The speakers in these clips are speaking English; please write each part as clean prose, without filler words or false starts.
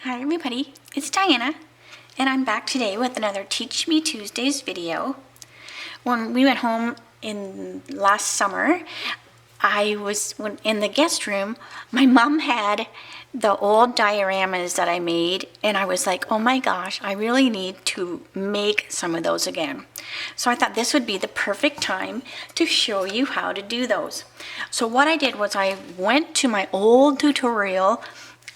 Hi everybody, it's Diana, and I'm back today with another Teach Me Tuesdays video. When we went home in last summer, when in the guest room, my mom had the old dioramas that I made, and I was like, oh my gosh, I really need to make some of those again. So I thought this would be the perfect time to show you how to do those. So what I did was I went to my old tutorial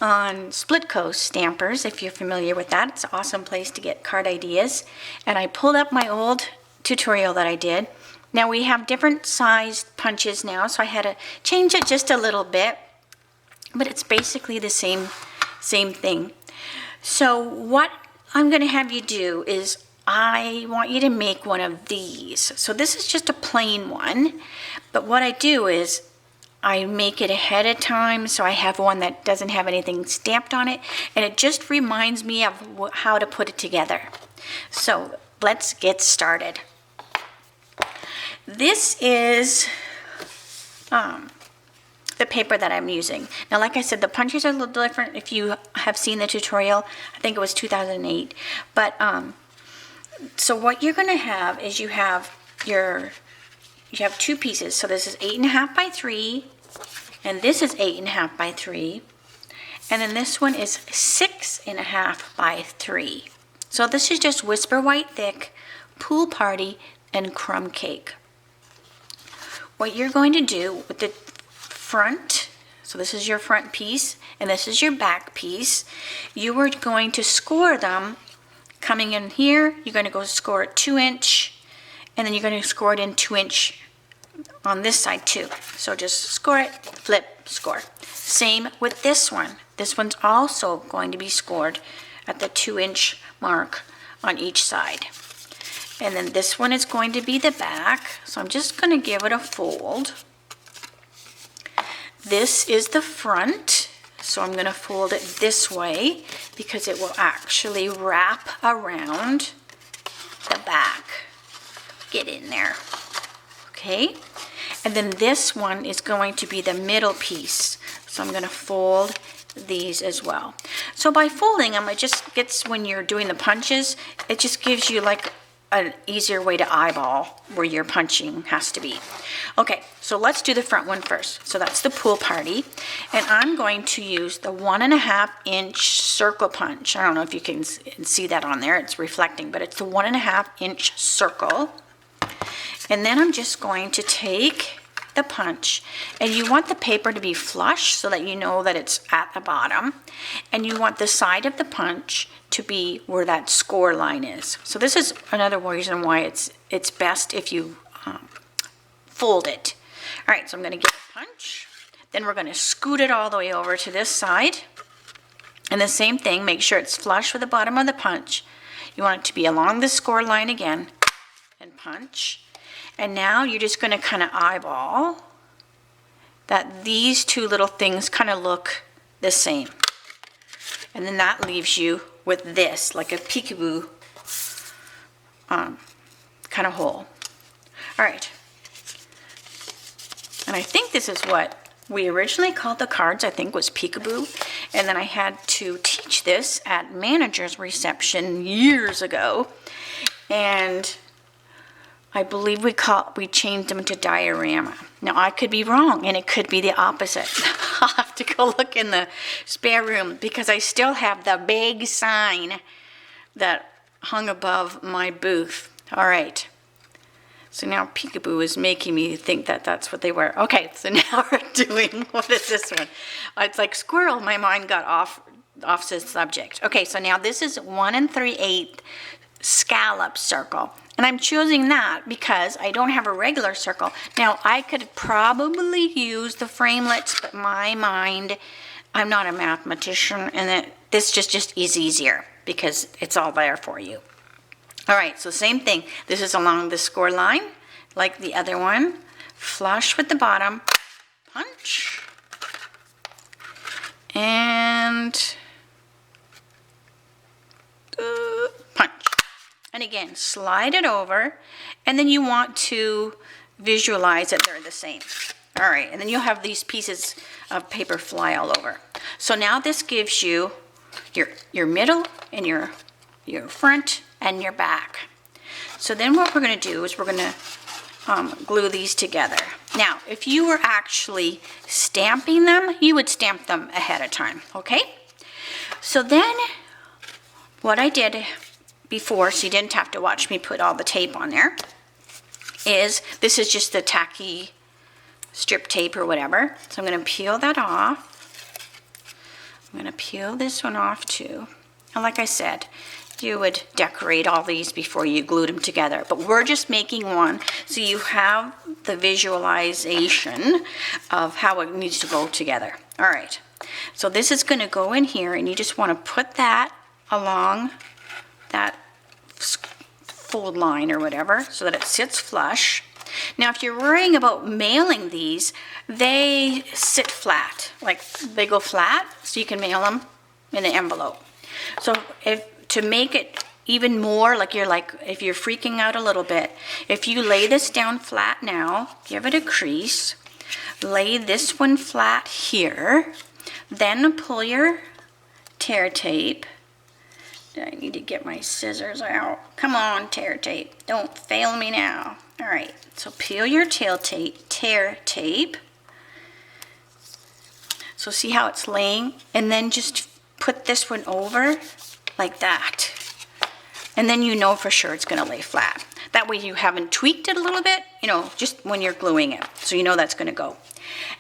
on Split Coast Stampers, if you're familiar with that. It's an awesome place to get card ideas. And I pulled up my old tutorial that I did. Now we have different sized punches now, so I had to change it just a little bit, but it's basically the same thing. So what I'm going to have you do is I want you to make one of these. So this is just a plain one, but what I do is I make it ahead of time, so I have one that doesn't have anything stamped on it, and it just reminds me of how to put it together. So let's get started. This is the paper that I'm using. Now, like I said, the punches are a little different. If you have seen the tutorial, I think it was 2008. But so what you're going to have is you have two pieces. So this is 8.5 by 3, and this is 8.5 by 3, and then this one is 6.5 by 3. So this is just Whisper White Thick, Pool Party, and Crumb Cake. What you're going to do with the front, so this is your front piece, and this is your back piece, you are going to score them. Coming in here, you're going to go score it 2-inch, and then you're going to score it in 2-inch on this side too. So just score it, flip, score. Same with this one. This one's also going to be scored at the 2-inch mark on each side. And then this one is going to be the back. So I'm just going to give it a fold. This is the front. So I'm going to fold it this way because it will actually wrap around the back. Get in there. Okay, and then this one is going to be the middle piece. So I'm going to fold these as well. So by folding them, it just gets, when you're doing the punches, it just gives you like an easier way to eyeball where your punching has to be. Okay, so let's do the front one first. So that's the Pool Party, and I'm going to use the 1.5-inch circle punch. I don't know if you can see that on there, it's reflecting, but it's the 1.5-inch circle. And then I'm just going to take the punch, and you want the paper to be flush so that you know that it's at the bottom, and you want the side of the punch to be where that score line is. So this is another reason why it's best if you fold it. All right, so I'm going to get a punch, then we're going to scoot it all the way over to this side, and the same thing, make sure it's flush with the bottom of the punch. You want it to be along the score line again, and punch. And now you're just going to kind of eyeball that these two little things kind of look the same. And then that leaves you with this, like a peekaboo kind of hole. All right. And I think this is what we originally called the cards, I think was peekaboo. And then I had to teach this at manager's reception years ago. And I believe we changed them to diorama. Now I could be wrong, and it could be the opposite. I'll have to go look in the spare room because I still have the big sign that hung above my booth. All right. So now peekaboo is making me think that that's what they were. Okay, so now we're doing, what is this one? It's like squirrel, my mind got off the subject. Okay, so now this is 1 3/8 scallop circle. And I'm choosing that because I don't have a regular circle. Now, I could probably use the framelits, but my mind, I'm not a mathematician, and this just is easier because it's all there for you. All right, so same thing. This is along the score line, like the other one. Flush with the bottom, punch, and punch. And again, slide it over, and then you want to visualize that they're the same. All right, and then you'll have these pieces of paper fly all over. So now this gives you your middle and your front and your back. So then what we're going to do is we're going to glue these together. Now, if you were actually stamping them, you would stamp them ahead of time, okay? So then what I did before, so you didn't have to watch me put all the tape on there, is this is just the tacky strip tape or whatever. So I'm going to peel that off. I'm going to peel this one off too. And like I said, you would decorate all these before you glued them together, but we're just making one so you have the visualization of how it needs to go together. All right, so this is going to go in here, and you just want to put that along that fold line or whatever so that it sits flush. Now, if you're worrying about mailing these, they sit flat, like they go flat, so you can mail them in an envelope. So to make it even more, if you're freaking out a little bit, if you lay this down flat now, give it a crease, lay this one flat here, then pull your tear tape. I need to get my scissors out. Come on, tear tape. Don't fail me now. All right, so peel your tear tape. So see how it's laying? And then just put this one over like that. And then you know for sure it's going to lay flat. That way you haven't tweaked it a little bit, just when you're gluing it. So you know that's going to go.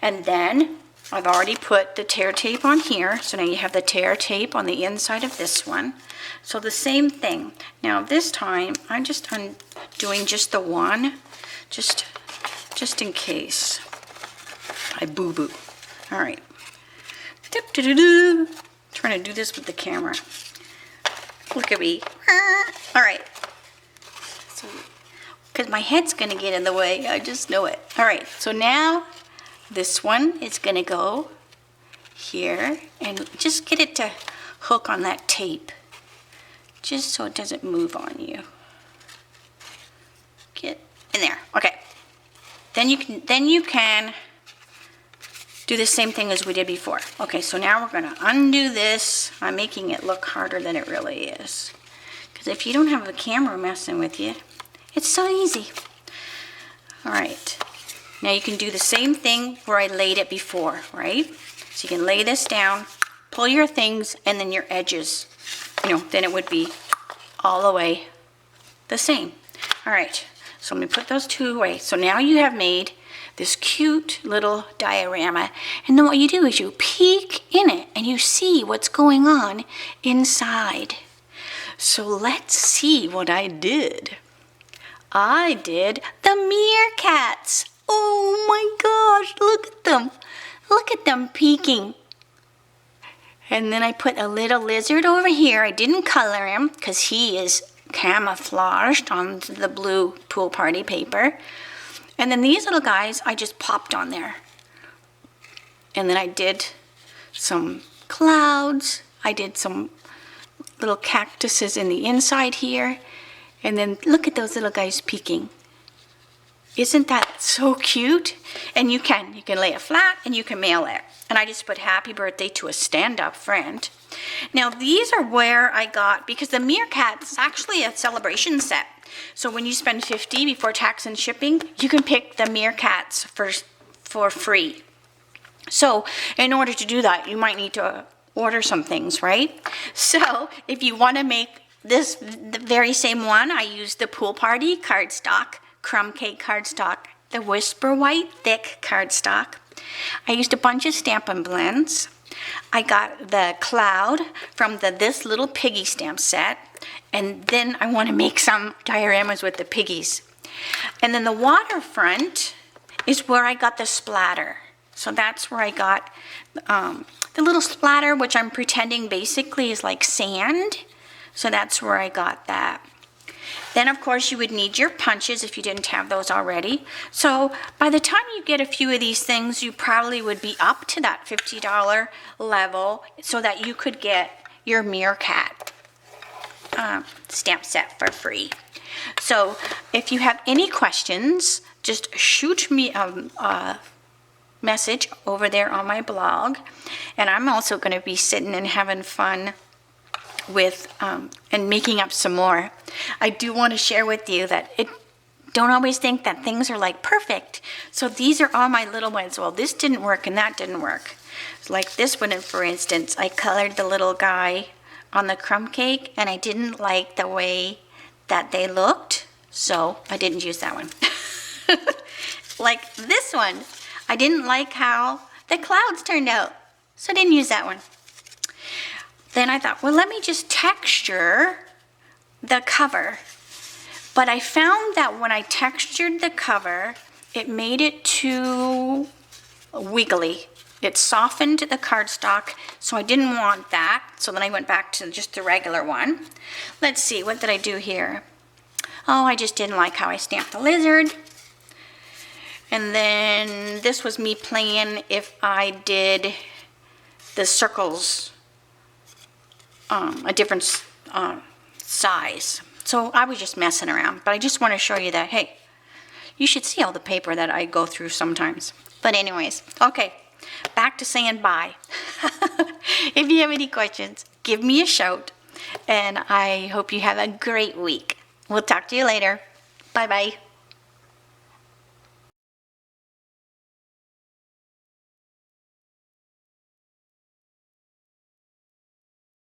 And then I've already put the tear tape on here. So now you have the tear tape on the inside of this one. So the same thing. Now this time I'm just doing just the one, just in case I boo-boo. All right. Trying to do this with the camera. Look at me. All right. So, because my head's going to get in the way. I just know it. All right. So now this one is going to go here. And just get it to hook on that tape. Just so it doesn't move on you. Get in there. Okay. Then you can do the same thing as we did before. Okay, so now we're going to undo this. I'm making it look harder than it really is. Because if you don't have a camera messing with you, it's so easy. All right. Now you can do the same thing where I laid it before, right? So you can lay this down, pull your things, and then your edges. Then it would be all the way the same. All right. So I'm going to put those two away. So now you have made this cute little diorama, and then what you do is you peek in it and you see what's going on inside. So let's see what I did. I did the meerkats. Oh my gosh, look at them. Look at them peeking. And then I put a little lizard over here. I didn't color him because he is camouflaged on the blue pool party paper. And then these little guys, I just popped on there. And then I did some clouds. I did some little cactuses in the inside here. And then look at those little guys peeking. Isn't that so cute? And you can lay it flat and you can mail it. And I just put happy birthday to a stand-up friend. Now these are where I got, because the Meerkats is actually a celebration set. So when you spend $50 before tax and shipping, you can pick the Meerkats for free. So in order to do that, you might need to order some things, right? So if you want to make this the very same one, I used the Pool Party cardstock, Crumb Cake cardstock, the Whisper White thick cardstock. I used a bunch of Stampin' blends. I got the cloud from the This Little Piggy stamp set. And then I want to make some dioramas with the piggies. And then the waterfront is where I got the splatter. So that's where I got the little splatter, which I'm pretending basically is like sand. So that's where I got that. Then, of course, you would need your punches if you didn't have those already. So by the time you get a few of these things, you probably would be up to that $50 level so that you could get your Meerkat stamp set for free. So if you have any questions, just shoot me a message over there on my blog. And I'm also going to be sitting and having fun with and making up some more. I do want to share with you that don't always think that things are like perfect. So these are all my little ones. Well, this didn't work and that didn't work. Like this one, for instance, I colored the little guy on the crumb cake and I didn't like the way that they looked, so I didn't use that one. Like this one, I didn't like how the clouds turned out, so I didn't use that one. Then I thought, well, let me just texture the cover. But I found that when I textured the cover, it made it too wiggly. It softened the cardstock, so I didn't want that. So then I went back to just the regular one. Let's see, what did I do here? Oh, I just didn't like how I stamped the lizard. And then this was me playing if I did the circles a different size. So I was just messing around, but I just want to show you that, hey, you should see all the paper that I go through sometimes. But anyways, okay, back to saying bye. If you have any questions, give me a shout, and I hope you have a great week. We'll talk to you later. Bye-bye.